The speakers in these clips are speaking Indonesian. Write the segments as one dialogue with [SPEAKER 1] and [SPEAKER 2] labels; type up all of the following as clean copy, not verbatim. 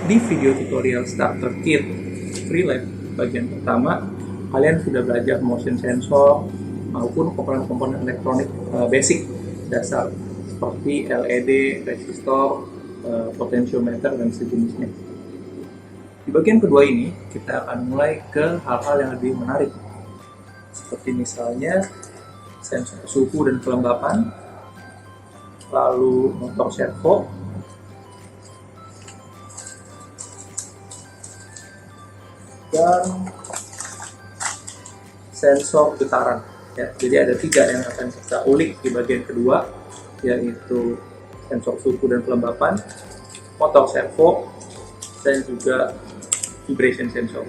[SPEAKER 1] Di video tutorial starter kit Freelab bagian pertama, kalian sudah belajar motion sensor maupun komponen-komponen elektronik basic dasar seperti LED, resistor, potentiometer, dan sejenisnya. Di bagian kedua ini, kita akan mulai ke hal-hal yang lebih menarik, seperti misalnya sensor suhu dan kelembapan, lalu motor servo, dan sensor getaran. Ya, jadi ada 3 yang akan kita ulik di bagian kedua, yaitu sensor suhu dan kelembapan, motor servo, dan juga vibration sensor.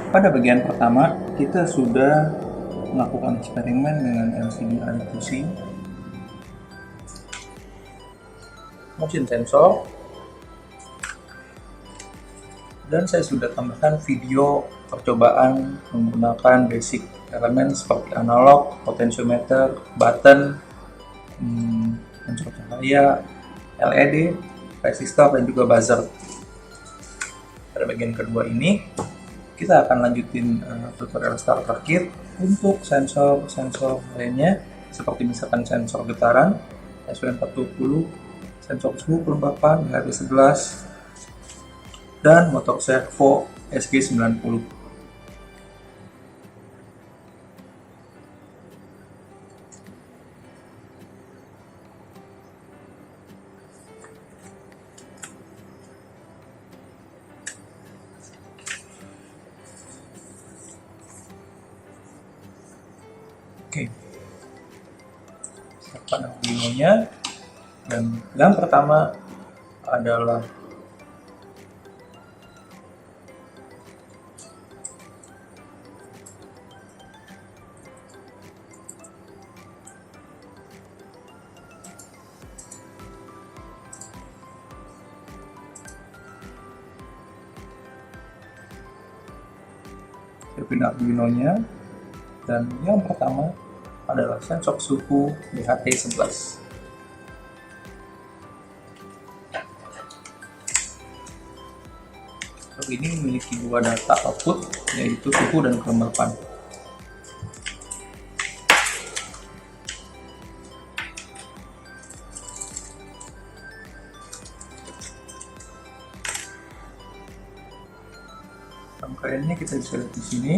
[SPEAKER 1] Pada bagian pertama, kita sudah melakukan eksperimen dengan LCD eye fusing, motion sensor, dan saya sudah tambahkan video percobaan menggunakan basic elemen seperti analog, potentiometer, button, sensor cahaya, LED, resistor, dan juga buzzer. Pada bagian kedua ini, kita akan lanjutin tutorial starter kit untuk sensor-sensor lainnya, seperti misalkan sensor getaran SW40, sensor suhu kelembapan DHT11, dan motor servo SG90. Oke, siapkan Arduino-nya, dan yang pertama adalah siapin Arduino-nya, dan yang pertama adalah sensor suhu DHT11. Sensor ini memiliki 2 data output, yaitu suhu dan kelembapan. Rangkaiannya kita bisa lihat di sini.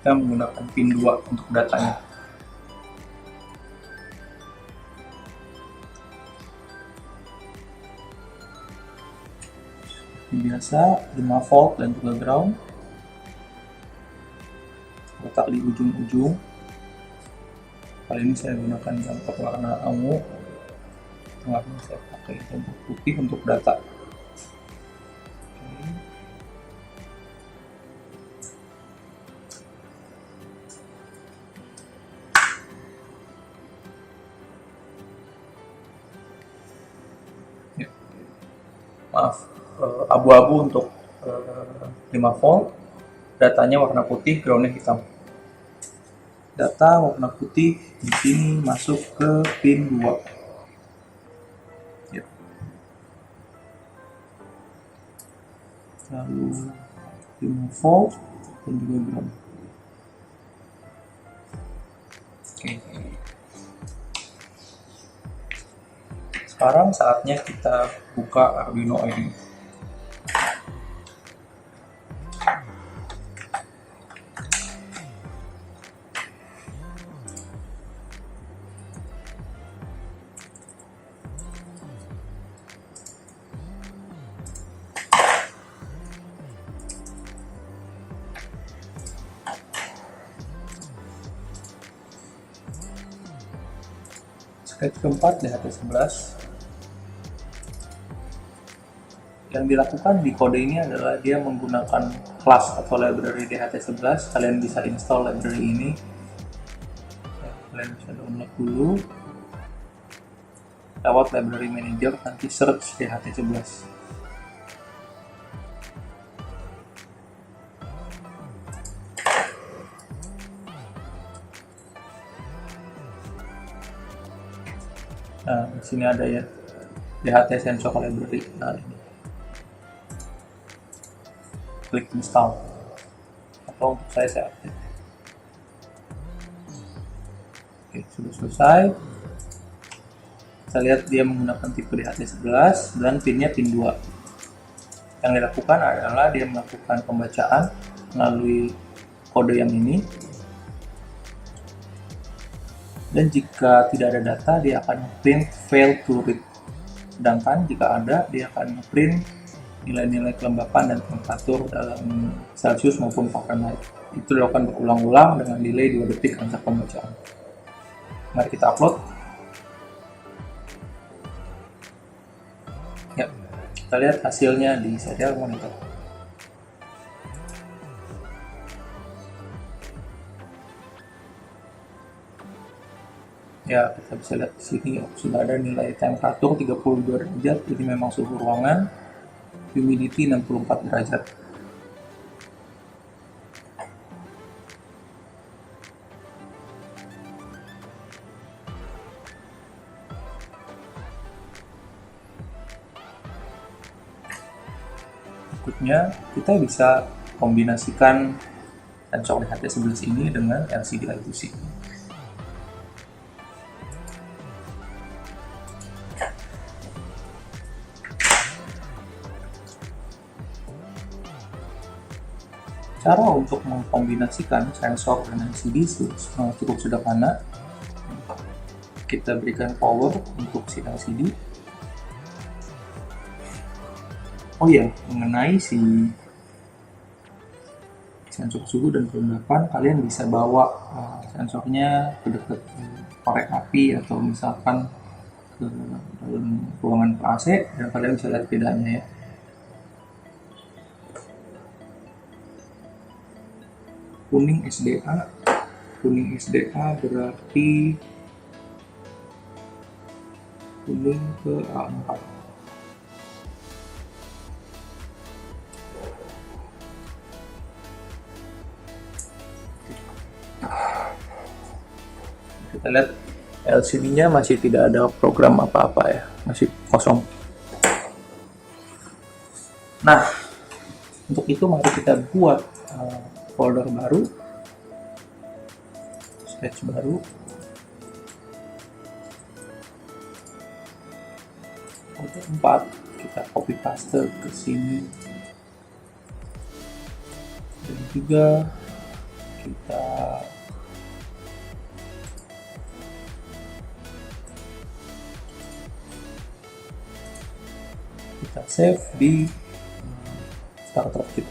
[SPEAKER 1] Kita menggunakan pin 2 untuk datanya. Seperti biasa, 5 volt dan juga ground. Letak di ujung-ujung. Kali ini saya gunakan jumper warna ungu. Tengahnya saya pakai jumper putih untuk data. Maaf, abu-abu untuk 5 volt, datanya warna putih, groundnya hitam. Data warna putih di sini masuk ke pin 2. Ya. Lalu 5 volt dan juga ground. Oke. Sekarang saatnya kita buka Arduino ini. Sketch keempat DHT11. Yang dilakukan di kode ini adalah dia menggunakan class atau library DHT11. Kalian bisa install library ini. kalian bisa download dulu lewat library manager, nanti search DHT11. Nah, di sini ada ya DHT Sensor Library. Nah, ini klik install, atau untuk saya update. Oke, sudah selesai. Kita lihat dia menggunakan tipe DHT11 dan pinnya pin 2. Yang dilakukan adalah dia melakukan pembacaan melalui kode yang ini, dan jika tidak ada data dia akan print fail to read, sedangkan jika ada dia akan print nilai-nilai kelembapan dan temperatur dalam Celsius maupun Fahrenheit. Itu dilakukan berulang-ulang dengan delay 2 detik antar pembacaan. Mari kita upload. Ya, kita lihat hasilnya di serial monitor. Ya, kita bisa lihat di sini sudah ada nilai temperatur 32 derajat, jadi memang suhu ruangan. Humidity 64 derajat. Berikutnya, kita bisa kombinasikan sensor DHT11 ini dengan LCD I2C. Cara untuk mengkombinasikan sensor dan LCD cukup sederhana. Kita berikan power untuk si LCD. Oh ya, mengenai si sensor suhu dan kelembapan, kalian bisa bawa sensornya ke dekat korek api atau misalkan ke dalam ruangan AC, dan kalian bisa lihat bedanya ya. Kuning SDA berarti kuning ke A4. Kita lihat LCD-nya masih tidak ada program apa-apa ya, masih kosong. Nah, untuk itu mari kita buat folder baru, sketch baru, folder 4, kita copy paste ke sini, dan juga kita save di starter kit.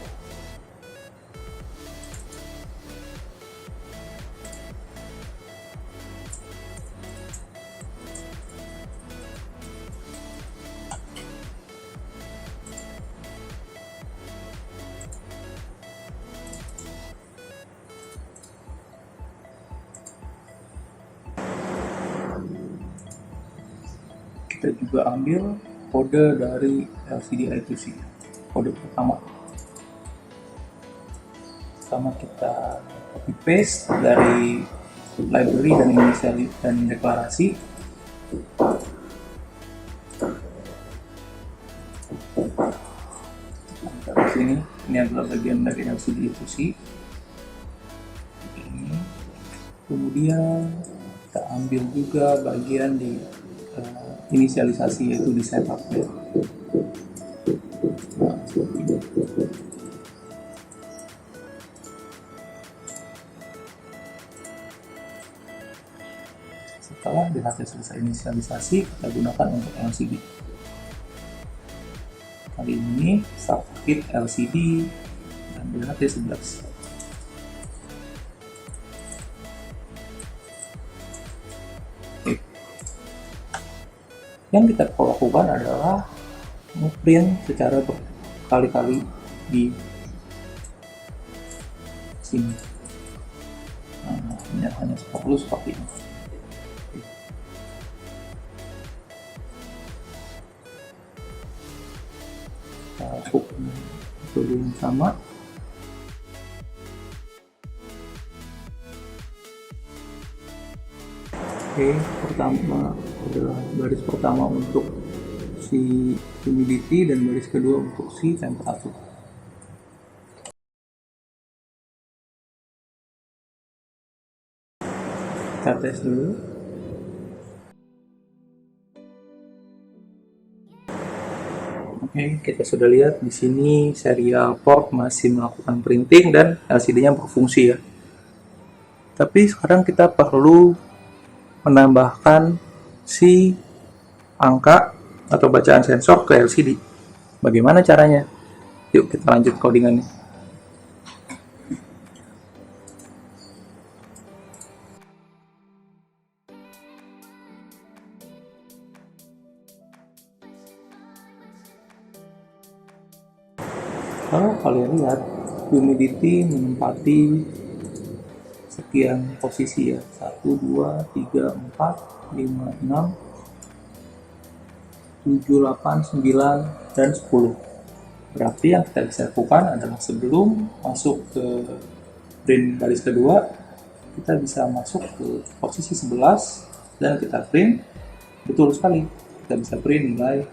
[SPEAKER 1] Kita juga ambil kode dari LCD I2C, kode pertama kita copy paste dari library dan inisial dan deklarasi. Di sini ini adalah bagian dari LCD I2C. Ini kemudian kita ambil juga bagian di inisialisasi, yaitu di setup ya. Nah, seperti ini. Setelah DHT selesai inisialisasi, kita gunakan untuk LCD. Kali ini starter kit LCD dan DHT11. Yang kita perlu lakukan adalah ngeprint secara berkali-kali di sini. Nah, ini hanya perlu seperti ini. metode yang sama. Oke, pertama adalah baris pertama untuk si humidity dan baris kedua untuk si temperatur. Kita tes dulu. Oke, kita sudah lihat di sini serial port masih melakukan printing dan LCD-nya berfungsi ya. Tapi sekarang kita perlu menambahkan si angka atau bacaan sensor ke LCD. Bagaimana caranya? Yuk kita lanjut codingannya. Kalau kalian lihat, humidity menempati sekian posisi ya, 1, 2, 3, 4, 5, 6, 7, 8, 9, dan 10. Berarti yang kita bisa lakukan adalah sebelum masuk ke print baris kedua, kita bisa masuk ke posisi 11 dan kita print. Betul sekali, kita bisa print nilai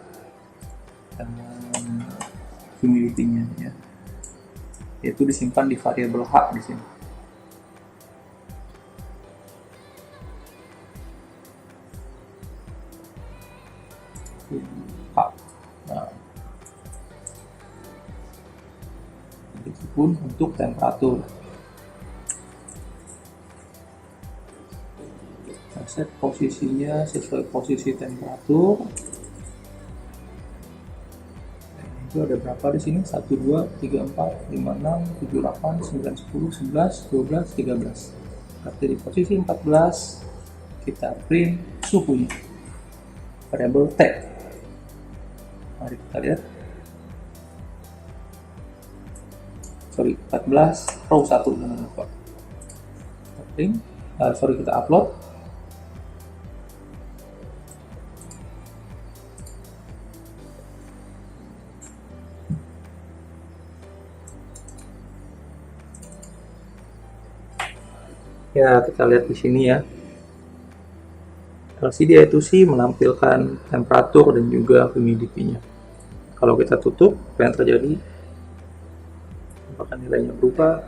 [SPEAKER 1] humidity-nya ya. Yaitu disimpan di variabel H di sini. Nah, begitupun untuk temperatur. Kita set posisinya sesuai posisi temperatur. Itu ada berapa di sini? 1, 2, 3, 4, 5, 6, 7, 8, 9, 10, 11, 12, 13. Berarti di posisi 14 kita print suhunya. Variabel T. Mari kita lihat. Sorry, 14 row 1 jangan lupa. Kita print, kita upload. Ya, kita lihat di sini ya. LCD itu sih menampilkan temperatur dan juga humidity-nya. Kalau kita tutup, apa yang terjadi? Apakah nilainya berubah?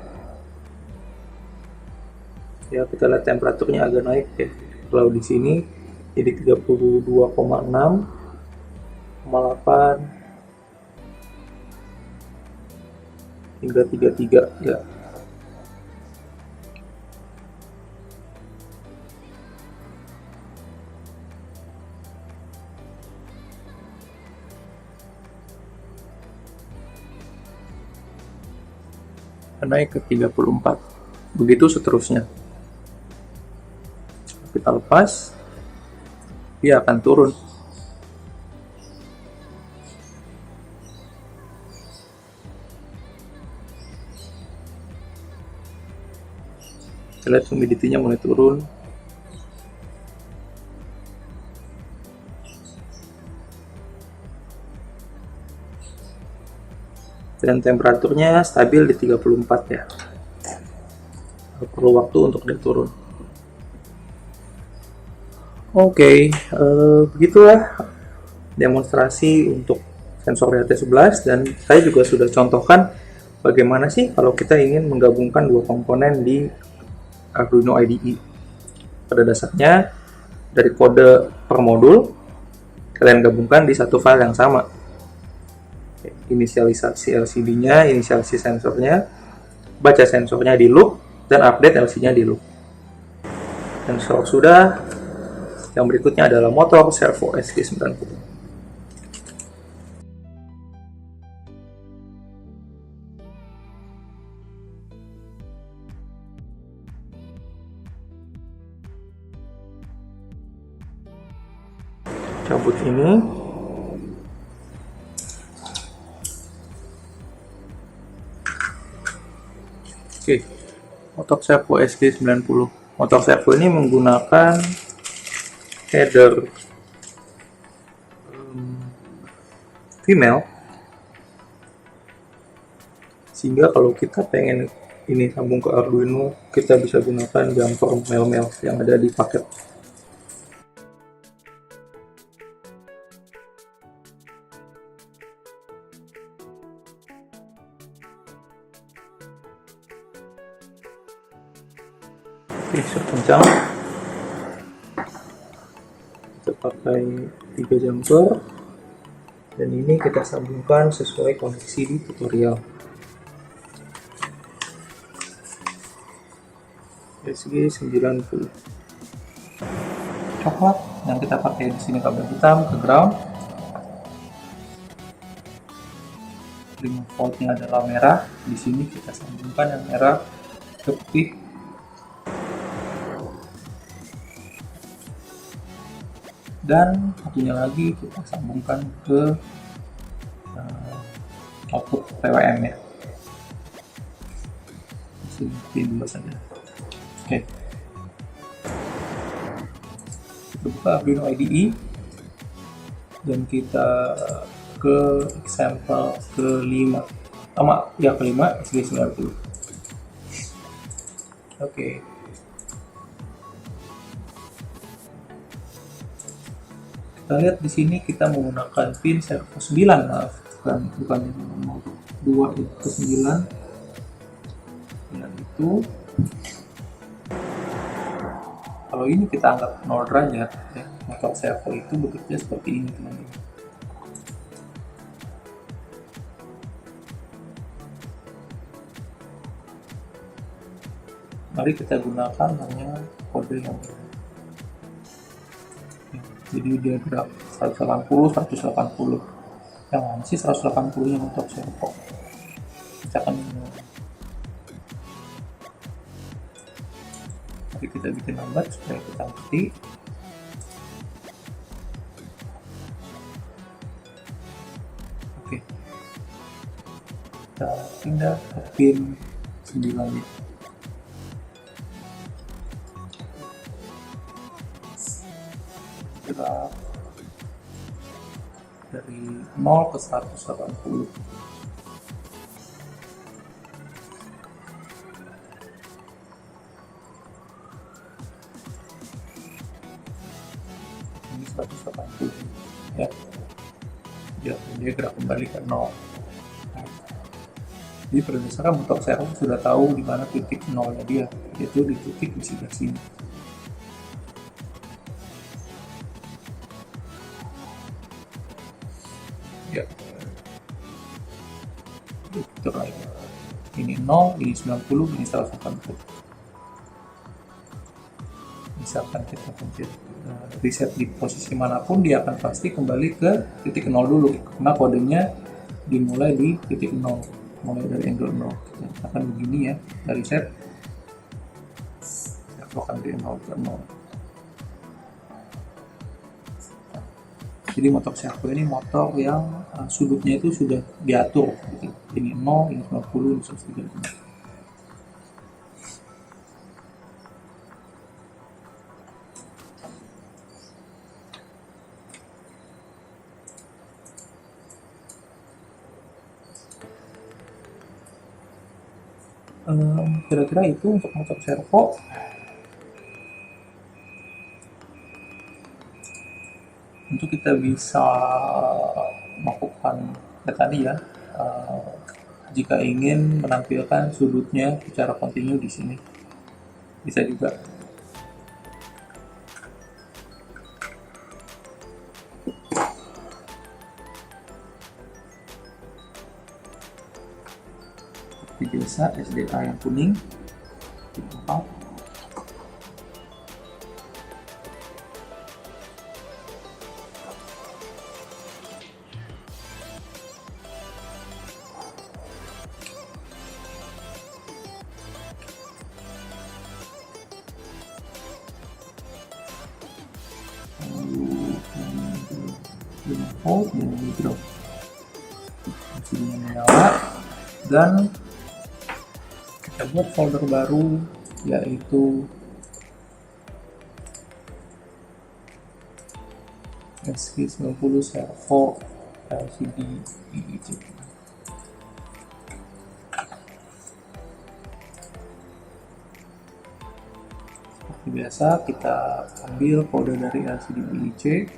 [SPEAKER 1] Ya, kita lihat temperaturnya agak naik ya. Kalau di sini jadi 32,6, 8 hingga 33 ya. Naik ke 34, begitu seterusnya. Kita lepas, dia akan turun. Kita lihat humidity-nya mulai turun. Dan temperaturnya stabil di 34 ya. Perlu waktu untuk dia turun. Oke, begitulah demonstrasi untuk sensor RT11 dan saya juga sudah contohkan bagaimana sih kalau kita ingin menggabungkan dua komponen di Arduino IDE. Pada dasarnya dari kode per modul kalian gabungkan di satu file yang sama. Inisialisasi LCD-nya, inisialisasi sensornya, baca sensornya di loop, dan update LCD-nya di loop. Sensor sudah. Yang berikutnya adalah motor servo SG90. Cabut ini. Oke, motor servo SG90. Motor servo ini menggunakan header female Sehingga kalau kita pengen ini sambung ke Arduino, kita bisa gunakan jumper mel-mel yang ada di paket. Oke, sudah kencang. Kita pakai 3 jumper, dan ini kita sambungkan sesuai koneksi di tutorial. SG 90 coklat, yang kita pakai di sini kabel hitam ke ground. 5 voltnya adalah merah. Di sini kita sambungkan yang merah ke putih. Dan satunya lagi kita sambungkan ke output PWM ya. Di sini pin dulu saja. Oke. Kita buka Arduino IDE dan kita ke example ke-5 ke-5 SG90. Oke. Kita lihat di sini kita menggunakan pin servo 9, bukan 2 ke 9. Dan itu kalau ini kita anggap 0 derajat ya, motor servo itu bekerja seperti ini teman-teman. Mari kita gunakan hanya kode yang jadi dia gerak 180 180. Yang mana sih 180 nya motor servo? Kita akan mari kita bikin lambat supaya kita ngerti. Oke, kita pindah ke pin 9 nya. Gerak dari 0 ke 180. Ini 180 ya. Dia gerak kembali ke 0. Jadi berdasarkan motor servo sudah tahu di mana titik nolnya dia, yaitu di titik di sebelah sini. Ya, itu lagi. Ini 0, ini 90, ini 180. Misalkan kita pencet reset di posisi manapun, dia akan pasti kembali ke titik 0 dulu, karena kodenya dimulai di titik 0, mulai dari angle 0. Kita akan begini ya, dari reset akan dari 0 ke 0. Jadi motor servo ini motor yang sudutnya itu sudah diatur gitu. Ini 0, ini 90, ini 130. Kira-kira itu untuk motor servo. Untuk kita bisa melakukan tadi ya, jika ingin menampilkan sudutnya secara kontinu di sini bisa juga. Seperti biasa SDA yang kuning dibuka. Volt dan drop mesinnya menyala, dan kita buat folder baru yaitu SG90 servo LCD. biasa kita ambil kode dari LCD BIC.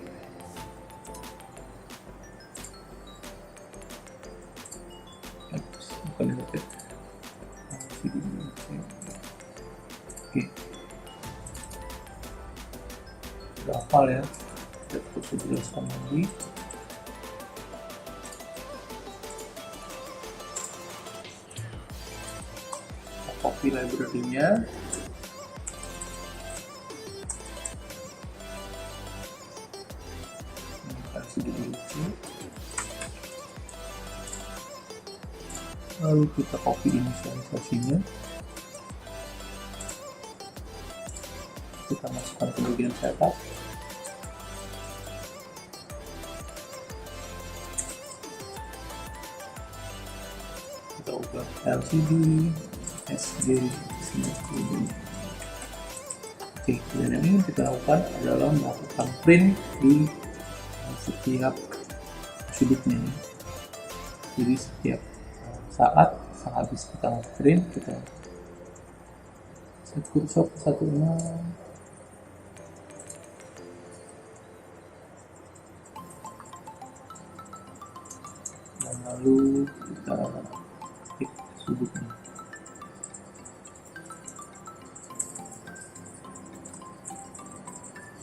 [SPEAKER 1] Oke, udah hafal ya, kita terus jelaskan lagi. Kita copy library-nya. Lalu kita copy inisialisasinya, kita masukkan ke bagian setup. Kita ubah LCD SG 90. Oke, dan ini kita lakukan adalah melakukan print di setiap sudutnya. Jadi setiap saat habis kita print, kita set kursor ke 16 dan lalu kita klik sudutnya.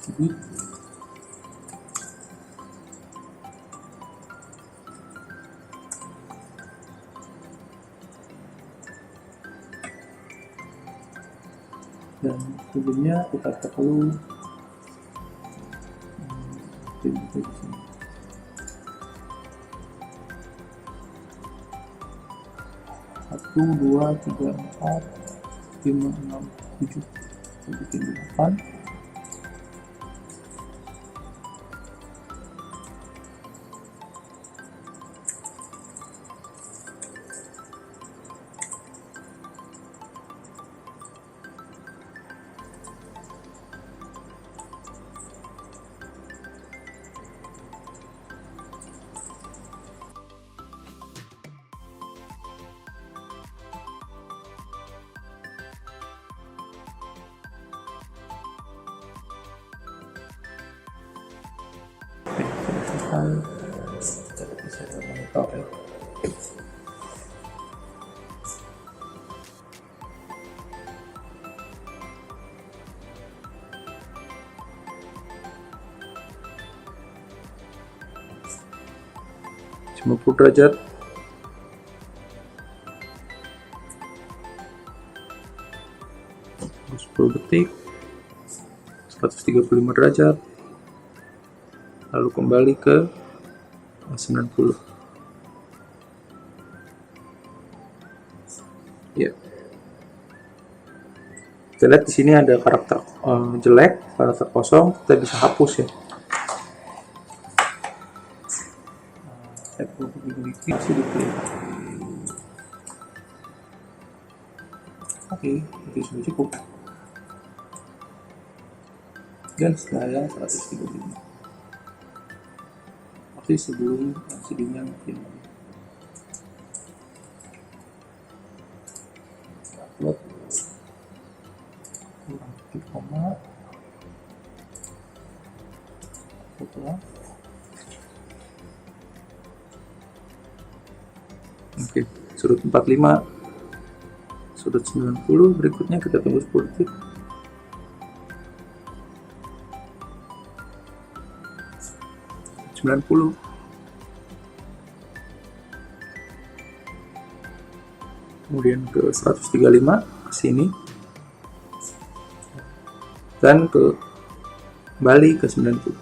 [SPEAKER 1] Sudut dan sebelumnya kita perlu di sini. Satu, dua, tiga, empat, lima, enam, tujuh, bikin 8. Kita bisa monitor ya. Cuma 90 derajat. Terus 10 detik. 135 derajat. Lalu kembali ke 90. Ya. Kita lihat di sini ada karakter jelek, karakter kosong, kita bisa hapus ya. Oke, itu sudah cukup. Dan setelah 135. Sebelum LCD-nya mungkin upload kurang 7 koma setelah. Oke, sudut 45, sudut 90. Berikutnya kita tunggu 10 detik. Kemudian ke 135 ke sini dan ke kembali ke 90.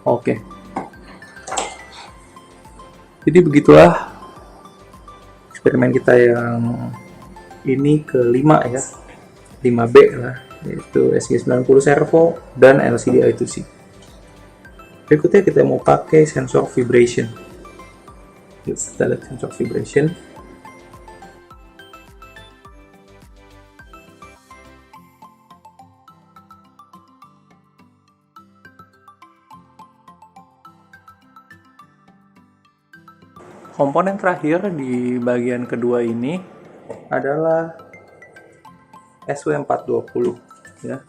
[SPEAKER 1] Oke. Jadi begitulah eksperimen kita yang ini kelima ya. 5B lah, yaitu SG90 servo dan LCD I2C. Berikutnya kita mau pakai sensor vibration. Yuk kita lihat sensor vibration. komponen terakhir di bagian kedua ini adalah SW420 ya.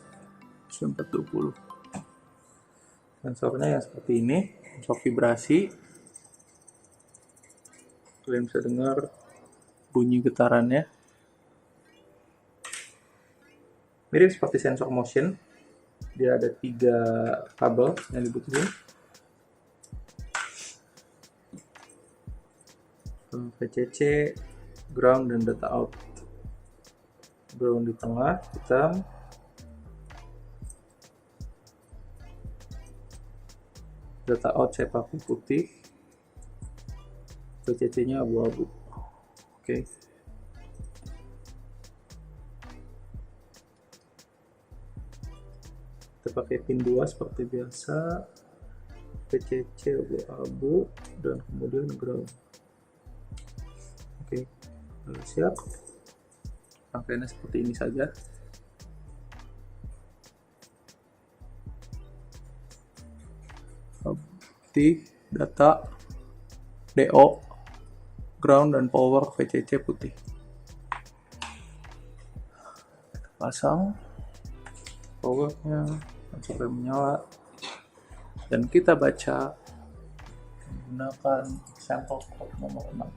[SPEAKER 1] SW420. Sensornya yang seperti ini, sensor vibrasi. Kalian bisa dengar bunyi getarannya. Mirip seperti sensor motion. Dia ada 3 kabel yang dibutuhin. VCC, ground, dan data out. Ground di tengah, hitam. Data out saya pakai putih. VCC-nya abu-abu. Oke. Kita pakai pin 2 seperti biasa. VCC abu-abu dan kemudian ground. Oke, siap. Rangkaiannya seperti ini saja. Putih, data, DO, ground, dan power VCC putih. Pasang powernya sampai menyala, dan kita baca menggunakan sampel code nomor 6.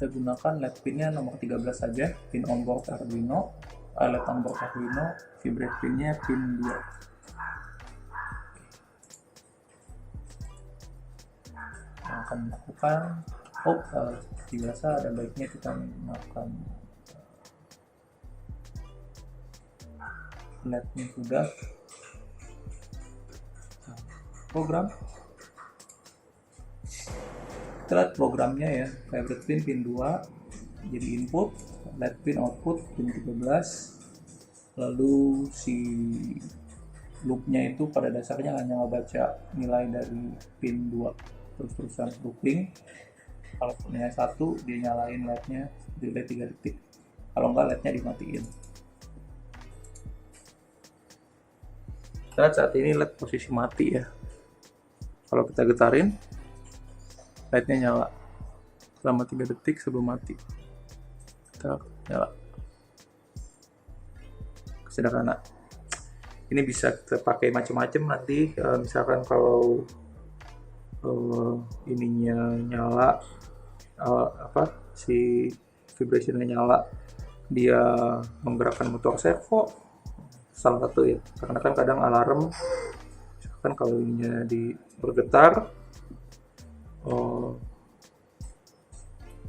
[SPEAKER 1] Kita gunakan LED pinnya nomor 13 saja, pin onboard Arduino, LED onboard Arduino, vibrate pinnya pin 2. Yang akan melakukan, seperti biasa ada baiknya kita menggunakan LED-nya sudah. Program. Kita lihat programnya ya, vibrate pin pin 2 jadi input, LED pin output pin 13, lalu si loopnya itu pada dasarnya hanya ngebaca nilai dari pin 2 terus-terusan looping. Kalau punya 1 dia nyalain LED-nya delay 3 detik, kalau enggak LED-nya dimatiin. Kita lihat saat ini LED posisi mati ya. Kalau kita getarin, LED-nya nyala selama 3 detik sebelum mati. Kita nyala. Sederhana. Ini bisa kita pakai macam-macam nanti. Misalkan kalau ininya nyala, si vibrationnya nyala, dia menggerakkan motor servo. Salah satu ya. Karena kan kadang alarm, misalkan kalau ininya bergetar,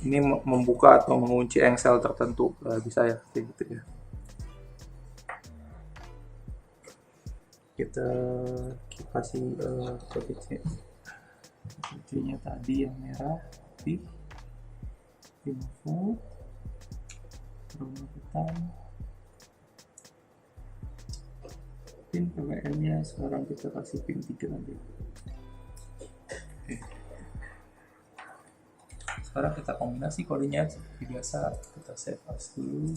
[SPEAKER 1] ini membuka atau mengunci engsel tertentu, bisa ya kayak gitu ya. Kita kasih VCC-nya tadi yang merah, putih, info, warna hitam, pin PWM-nya sekarang kita kasih pin 3 aja. Oke. Sekarang kita kombinasi kodenya seperti biasa, kita save as dulu.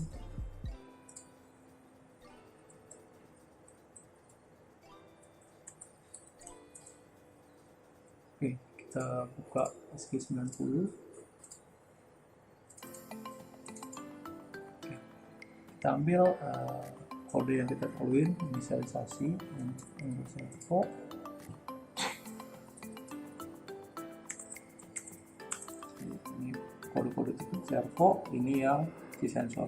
[SPEAKER 1] Oke, kita buka SQ90. Oke, kita ambil kode yang kita perluin, inisialisasi yang servo. Ini kode-kode tipe servo, ini yang si sensor.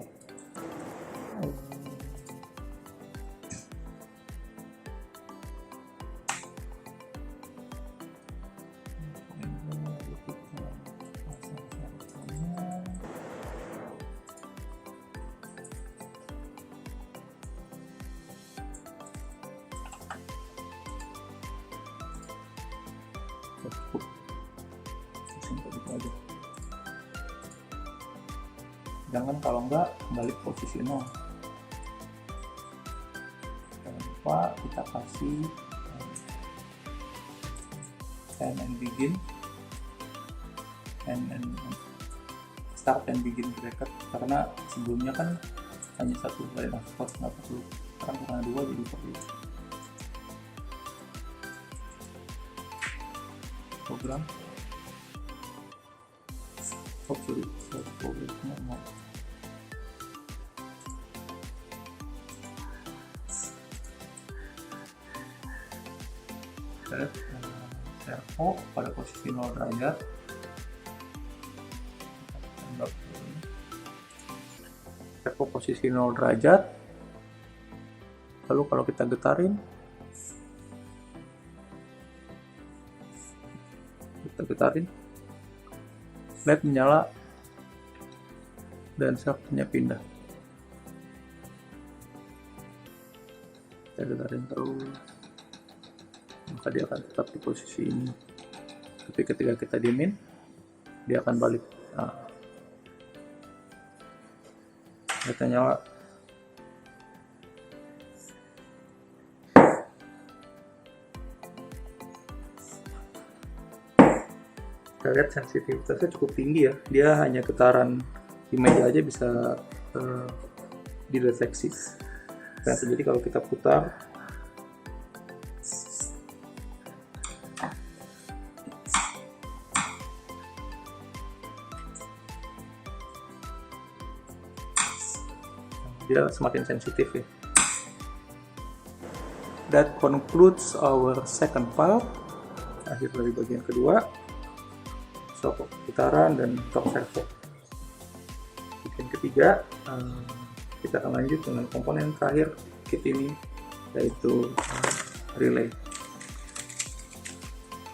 [SPEAKER 1] Jangan kalau enggak balik posisi 0. Jangan lupa kita kasih end and begin, start and begin bracket, karena sebelumnya kan hanya satu varian output, nggak perlu sekarang karena dua jadi perlu program programnya mau servo pada posisi 0 derajat. Servo posisi 0 derajat. Lalu kalau kita getarin, LED menyala dan servonya pindah. Kita getarin terus, maka dia akan tetap di posisi ini. Tapi ketika kita diemin, dia akan balik. Nah, kita nyala. Kita lihat sensitivitasnya cukup tinggi ya. Dia hanya getaran di meja aja bisa dideteksi. Nah, jadi kalau kita putar, dia semakin sensitif ya. That concludes our second part. Akhir dari bagian kedua, stop putaran dan top servo. Bagian ketiga, kita akan lanjut dengan komponen terakhir kit ini, yaitu relay.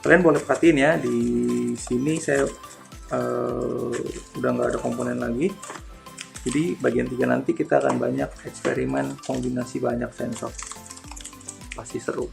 [SPEAKER 1] Kalian boleh perhatiin ya, di sini saya udah nggak ada komponen lagi. Jadi bagian 3 nanti kita akan banyak eksperimen kombinasi banyak sensor. Pasti seru.